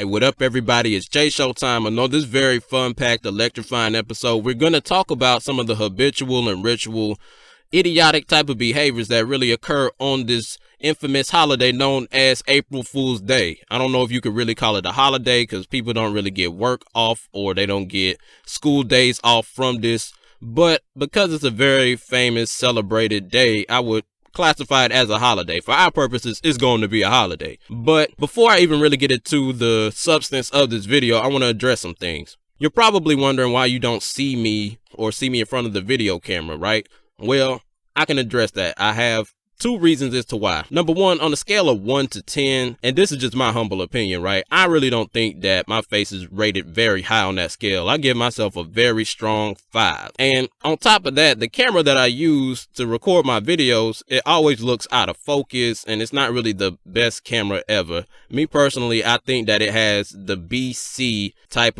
Hey, what up, everybody? It's SHOWTIME. I know this very fun-packed, electrifying episode. We're going to talk about some of the habitual and ritual, idiotic type of behaviors that really occur on this infamous holiday known as April Fool's Day. I don't know if you could really call it a holiday because people don't really get work off or they don't get school days off from this. But because it's a very famous, celebrated day, I would classify it as a holiday. For our purposes, it's going to be a holiday. But before I even really get into the substance of this video, I want to address some things. You're probably wondering why you don't see me or see me in front of the video camera, right? Well, I can address that. I have two reasons as to why. Number one, on a scale of 1 to 10, and this is just my humble opinion, right? I really don't think that my face is rated very high on that scale. I give myself a very strong 5. And on top of that, the camera that I use to record my videos, it always looks out of focus, and it's not really the best camera ever. Me personally, I think that it has the BC type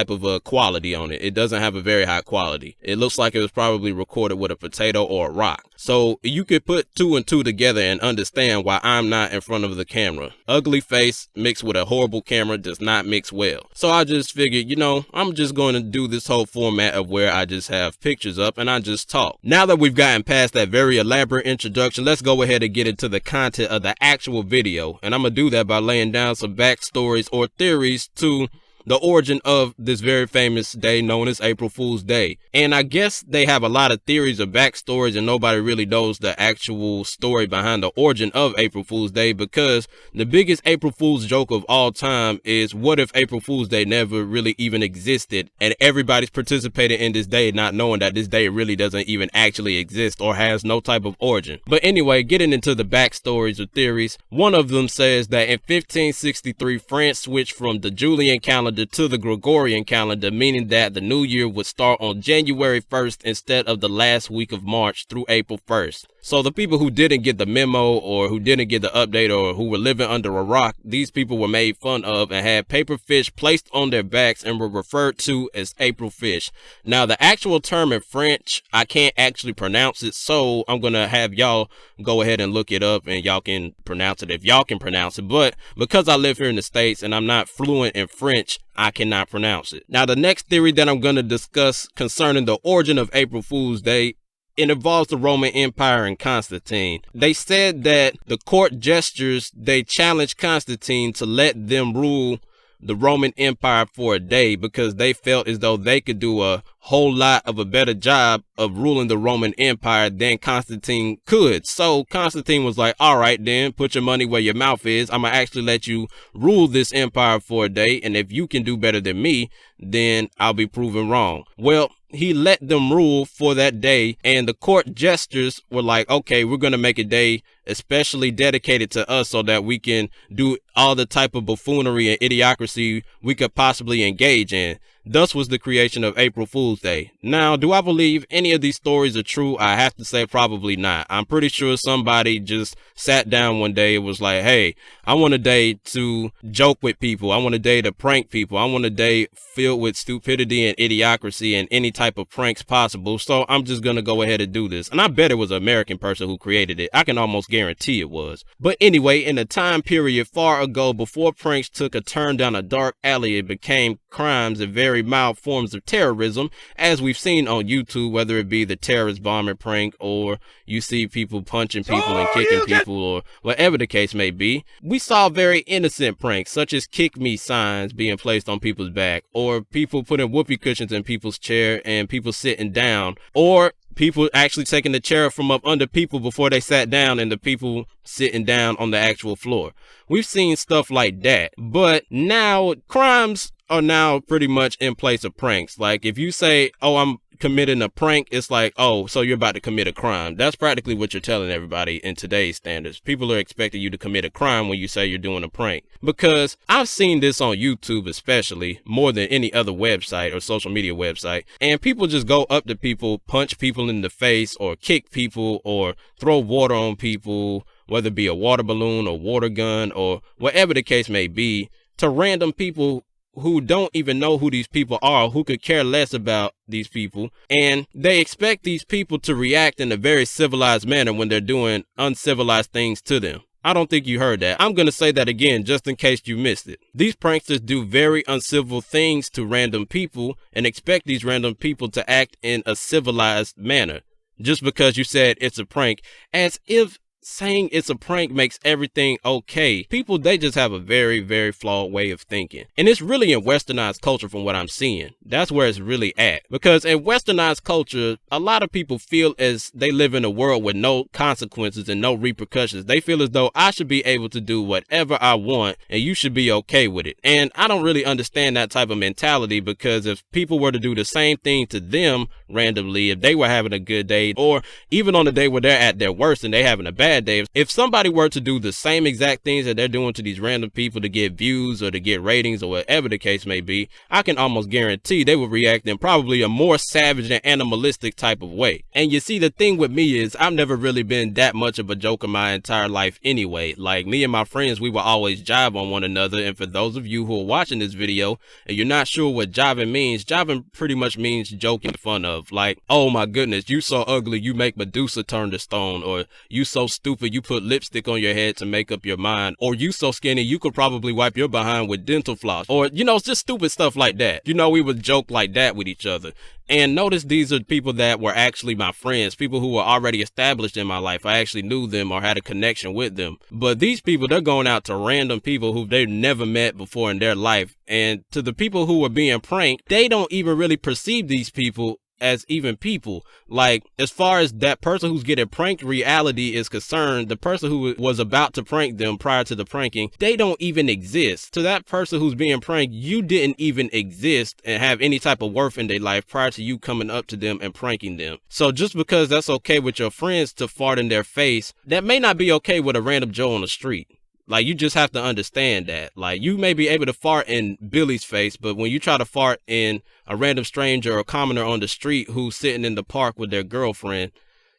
of quality on it. It doesn't have a very high quality. It looks like it was probably recorded with a potato or a rock. So you could put 2 and 2 together and understand why I'm not in front of the camera. Ugly face mixed with a horrible camera does not mix well. So I just figured, I'm just going to do this whole format of where I just have pictures up and I just talk. Now that we've gotten past that very elaborate introduction, let's go ahead and get into the content of the actual video. And I'm going to do that by laying down some backstories or theories to the origin of this very famous day known as April Fool's Day. And I guess they have a lot of theories or backstories and nobody really knows the actual story behind the origin of April Fool's Day, because the biggest April Fool's joke of all time is, what if April Fool's Day never really even existed and everybody's participating in this day not knowing that this day really doesn't even actually exist or has no type of origin. But anyway, getting into the backstories or theories, one of them says that in 1563 France switched from the Julian calendar to the Gregorian calendar, meaning that the new year would start on January 1st instead of the last week of March through April 1st. So the people who didn't get the memo or who didn't get the update or who were living under a rock, these people were made fun of and had paper fish placed on their backs and were referred to as April fish. Now the actual term in French, I can't actually pronounce it, so I'm gonna have y'all go ahead and look it up and y'all can pronounce it if y'all can pronounce it. But because I live here in the States and I'm not fluent in French, I cannot pronounce it. Now the next theory that I'm going to discuss concerning the origin of April Fool's Day, it involves the Roman Empire and Constantine. They said that the court gestures, they challenged Constantine to let them rule the Roman Empire for a day because they felt as though they could do a whole lot of a better job of ruling the Roman Empire than Constantine could. So Constantine was like, all right, then put your money where your mouth is. I'm gonna actually let you rule this empire for a day. And if you can do better than me, then I'll be proven wrong. Well, he let them rule for that day, and the court jesters were like, okay, we're going to make a day especially dedicated to us so that we can do all the type of buffoonery and idiocracy we could possibly engage in. Thus was the creation of April Fool's Day. Now, do I believe any of these stories are true? I have to say probably not. I'm pretty sure somebody just sat down one day and was like, hey, I want a day to joke with people. I want a day to prank people. I want a day filled with stupidity and idiocracy and any type of pranks possible. So I'm just going to go ahead and do this. And I bet it was an American person who created it. I can almost guarantee it was. But anyway, in a time period far ago, before pranks took a turn down a dark alley, it became crimes and very mild forms of terrorism, as we've seen on YouTube, whether it be the terrorist bombing prank or you see people punching people and kicking people or whatever the case may be. We saw very innocent pranks such as kick me signs being placed on people's back, or people putting whoopee cushions in people's chair and people sitting down, or people actually taking the chair from up under people before they sat down and the people sitting down on the actual floor. We've seen stuff like that, but now crimes are now pretty much in place of pranks. Like if you say, oh, I'm committing a prank, it's like, oh, so you're about to commit a crime. That's practically what you're telling everybody in today's standards. People are expecting you to commit a crime when you say you're doing a prank. Because I've seen this on YouTube especially more than any other website or social media website, and people just go up to people, punch people in the face or kick people or throw water on people, whether it be a water balloon or water gun or whatever the case may be, to random people who don't even know who these people are, who could care less about these people. And they expect these people to react in a very civilized manner when they're doing uncivilized things to them. I don't think you heard that. I'm going to say that again just in case you missed it. These pranksters do very uncivil things to random people and expect these random people to act in a civilized manner just because you said it's a prank, as if saying it's a prank makes everything okay. People, they just have a very, very flawed way of thinking. And it's really in westernized culture from what I'm seeing. That's where it's really at. Because in westernized culture, a lot of people feel as they live in a world with no consequences and no repercussions. They feel as though I should be able to do whatever I want and you should be okay with it. And I don't really understand that type of mentality, because if people were to do the same thing to them randomly, if they were having a good day, or even on the day where they're at their worst and they're having a bad day, if somebody were to do the same exact things that they're doing to these random people to get views or to get ratings or whatever the case may be, I can almost guarantee they would react in probably a more savage and animalistic type of way. And you see, the thing with me is I've never really been that much of a joker my entire life anyway. Like, me and my friends, we will always jive on one another. And for those of you who are watching this video and you're not sure what jiving means, jiving pretty much means joking fun of. Like, oh my goodness, you so ugly you make Medusa turn to stone, or you so stupid you put lipstick on your head to make up your mind, or you so skinny you could probably wipe your behind with dental floss, or it's just stupid stuff like that. We would joke like that with each other. And notice these are people that were actually my friends, people who were already established in my life. I actually knew them or had a connection with them. But these people, they're going out to random people who they've never met before in their life. And to the people who were being pranked, they don't even really perceive these people as even people. Like, as far as that person who's getting pranked reality is concerned, the person who was about to prank them prior to the pranking, they don't even exist. To that person who's being pranked, you didn't even exist and have any type of worth in their life prior to you coming up to them and pranking them. So just because that's okay with your friends to fart in their face, that may not be okay with a random Joe on the street. Like, you just have to understand that. Like, you may be able to fart in Billy's face, but when you try to fart in a random stranger or commoner on the street who's sitting in the park with their girlfriend,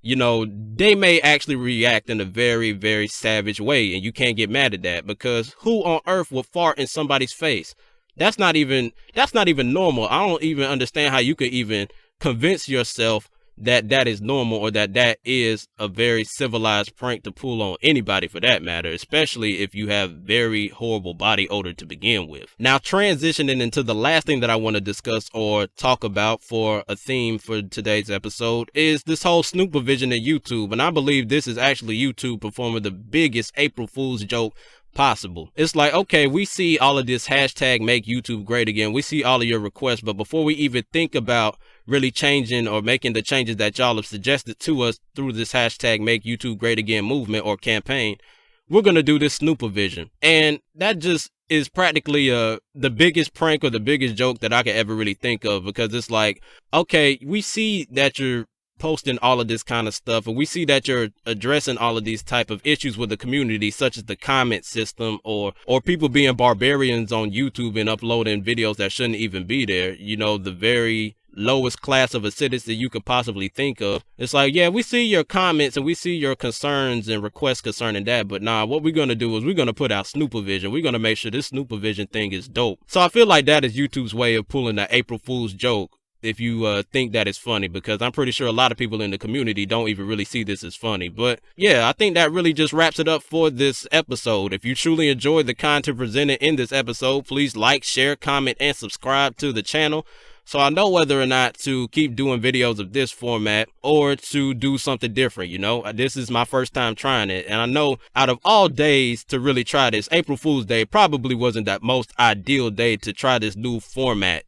they may actually react in a very, very savage way, and you can't get mad at that, because who on earth would fart in somebody's face? That's not even normal. I don't even understand how you could even convince yourself that that is normal, or that that is a very civilized prank to pull on anybody for that matter, especially if you have very horrible body odor to begin with. Now, transitioning into the last thing that I want to discuss or talk about for a theme for today's episode is this whole snoopervision in YouTube. And I believe this is actually YouTube performing the biggest April Fool's joke possible. It's like, okay, we see all of this hashtag make YouTube great again. We see all of your requests, but before we even think about really changing or making the changes that y'all have suggested to us through this hashtag make YouTube great again movement or campaign, we're going to do this snoopervision. And that just is practically the biggest prank or the biggest joke that I could ever really think of, because it's like, okay, we see that you're posting all of this kind of stuff, and we see that you're addressing all of these type of issues with the community, such as the comment system, or people being barbarians on YouTube and uploading videos that shouldn't even be there. The very lowest class of a citizen you could possibly think of. It's like, yeah, we see your comments and we see your concerns and requests concerning that, but nah, what we're going to do is we're going to put out snoopervision. We're going to make sure this snoopervision thing is dope. So I feel like that is YouTube's way of pulling the April Fool's joke, if you think that is funny, because I'm pretty sure a lot of people in the community don't even really see this as funny. But yeah, I think that really just wraps it up for this episode. If you truly enjoyed the content presented in this episode, please like, share, comment, and subscribe to the channel, so I know whether or not to keep doing videos of this format or to do something different. This is my first time trying it, and I know out of all days to really try this, April Fool's Day probably wasn't that most ideal day to try this new format,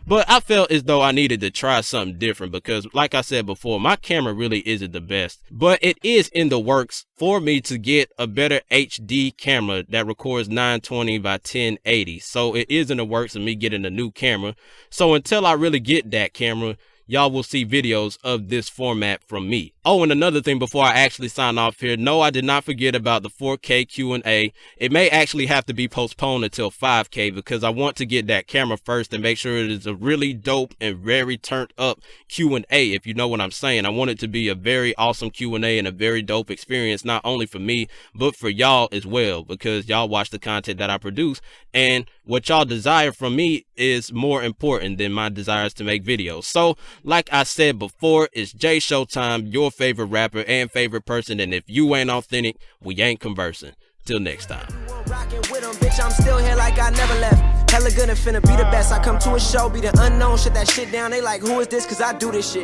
but I felt as though I needed to try something different, because like I said before, my camera really isn't the best, but it is in the works for me to get a better HD camera that records 920 by 1080. So it is in the works of me getting a new camera. So until I really get that camera, y'all will see videos of this format from me. Oh, and another thing before I actually sign off here, no, I did not forget about the 4K Q&A. It may actually have to be postponed until 5K, because I want to get that camera first and make sure it is a really dope and very turned up Q&A, if you know what I'm saying. I want it to be a very awesome Q&A and a very dope experience, not only for me, but for y'all as well, because y'all watch the content that I produce. And what y'all desire from me is more important than my desires to make videos. So, like I said before, it's Jay Showtime, your favorite rapper and favorite person, and if you ain't authentic, we ain't conversing. Till next time. Rockin' with them, bitch, I'm still here like I never left. Hella good and finna be the best. I come to a show, be the unknown, shut that shit down. They like, who is this? Cause I do this shit.